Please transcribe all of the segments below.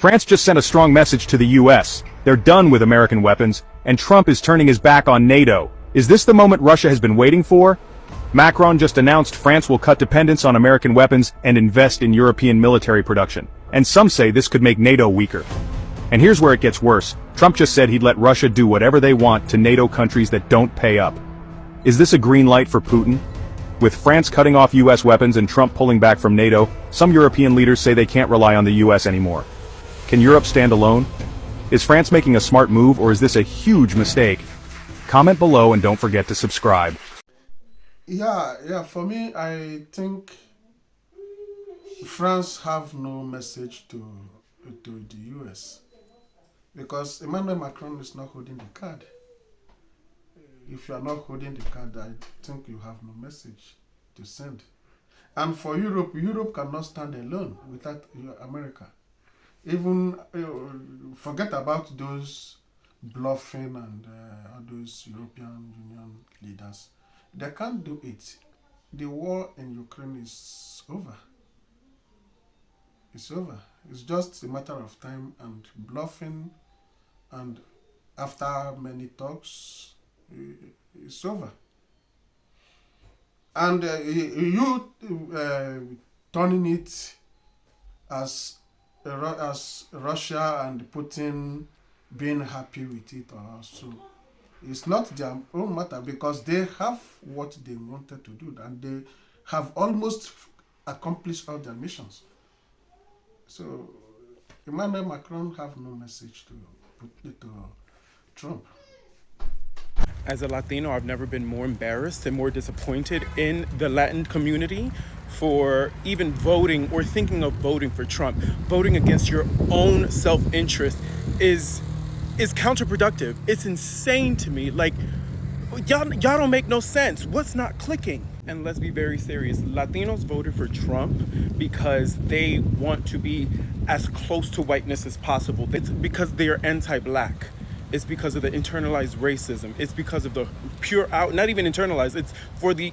France just sent a strong message to the US. They're done with American weapons, and Trump is turning his back on NATO. Is this the moment Russia has been waiting for? Macron just announced France will cut dependence on American weapons and invest in European military production. And some say this could make NATO weaker. And here's where it gets worse. Trump just said he'd let Russia do whatever they want to NATO countries that don't pay up. Is this a green light for Putin? With France cutting off US weapons and Trump pulling back from NATO, some European leaders say they can't rely on the US anymore. Can Europe stand alone? Is France making a smart move, or is this a huge mistake? Comment below and don't forget to subscribe. Yeah, for me, I think France have no message to the US because Emmanuel Macron is not holding the card. If you are not holding the card, I think you have no message to send. And for Europe, Europe cannot stand alone without America. Even forget about those bluffing and all those European Union leaders. They can't do it. The war in Ukraine is over. It's over. It's just a matter of time and bluffing, and after many talks, it's over. And you turning it as Russia and Putin being happy with it also. It's not their own matter because they have what they wanted to do and they have almost accomplished all their missions. So Emmanuel Macron have no message to put to Trump. As a Latino, I've never been more embarrassed and more disappointed in the Latin community for even voting or thinking of voting for Trump. Voting against your own self-interest is counterproductive. It's insane to me. Like, y'all don't make no sense. What's not clicking? And let's be very serious. Latinos voted for Trump because they want to be as close to whiteness as possible. It's because they are anti-black. It's because of the internalized racism. It's because of the not even internalized, it's for the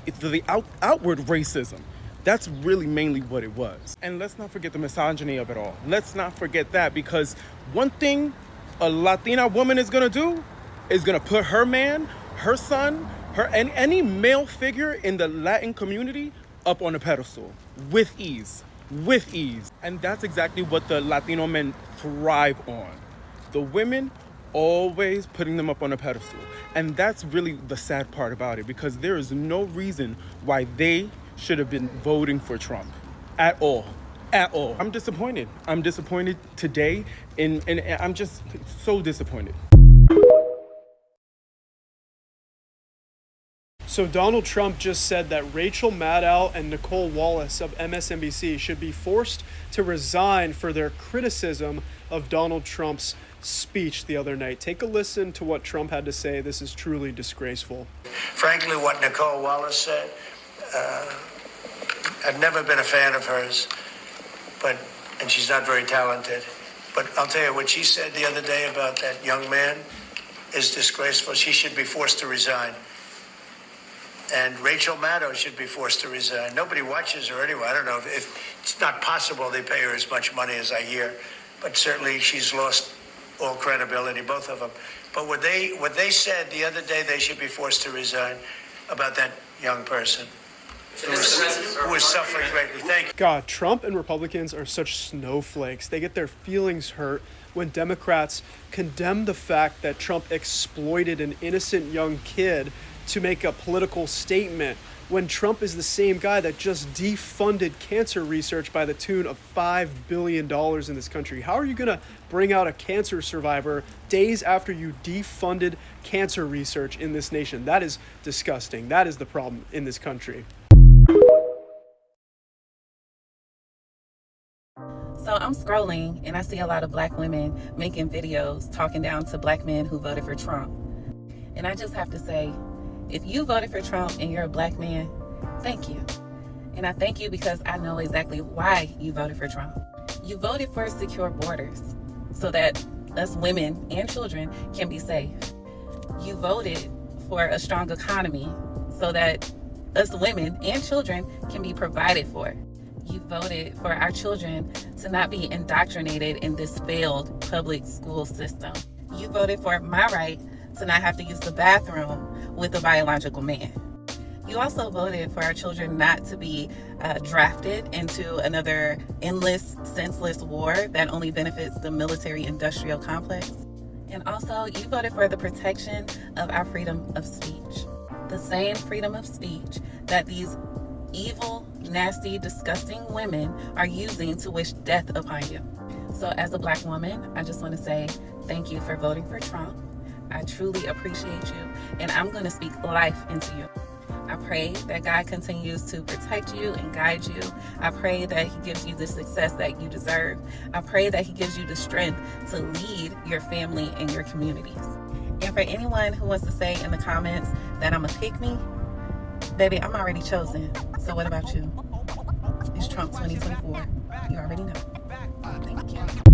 outward racism. That's really mainly what it was. And let's not forget the misogyny of it all. Let's not forget that, because one thing a Latina woman is gonna do is gonna put her man, her son, and any male figure in the Latin community up on a pedestal with ease. And that's exactly what the Latino men thrive on. The women always putting them up on a pedestal. And that's really the sad part about it, because there is no reason why they should have been voting for Trump at all. I'm disappointed. I'm disappointed today, and I'm just so disappointed. So Donald Trump just said that Rachel Maddow and Nicole Wallace of MSNBC should be forced to resign for their criticism of Donald Trump's speech the other night. Take a listen to what Trump had to say. This is truly disgraceful. Frankly, what Nicole Wallace said, I've never been a fan of hers, and she's not very talented. But I'll tell you, what she said the other day about that young man is disgraceful. She should be forced to resign. And Rachel Maddow should be forced to resign. Nobody watches her anyway. I don't know if it's not possible they pay her as much money as I hear, but certainly she's lost all credibility, both of them. But what they said the other day, they should be forced to resign about that young person who is suffering greatly. Thank you. God, Trump and Republicans are such snowflakes. They get their feelings hurt when Democrats condemn the fact that Trump exploited an innocent young kid to make a political statement, when Trump is the same guy that just defunded cancer research by the tune of $5 billion in this country. How are you going to bring out a cancer survivor days after you defunded cancer research in this nation? That is disgusting. That is the problem in this country. So I'm scrolling and I see a lot of black women making videos talking down to black men who voted for Trump. And I just have to say, if you voted for Trump and you're a black man, thank you. And I thank you because I know exactly why you voted for Trump. You voted for secure borders so that us women and children can be safe. You voted for a strong economy so that us women and children can be provided for. You voted for our children to not be indoctrinated in this failed public school system. You voted for my right to not have to use the bathroom with a biological man. You also voted for our children not to be drafted into another endless, senseless war that only benefits the military-industrial complex. And also, you voted for the protection of our freedom of speech. The same freedom of speech that these evil, nasty, disgusting women are using to wish death upon you. So as a Black woman, I just want to say thank you for voting for Trump. I truly appreciate you, and I'm going to speak life into you. I pray that God continues to protect you and guide you. I pray that He gives you the success that you deserve. I pray that He gives you the strength to lead your family and your communities. And for anyone who wants to say in the comments that I'm a pick-me, baby, I'm already chosen. So what about you? It's Trump 2024. You already know. Thank you.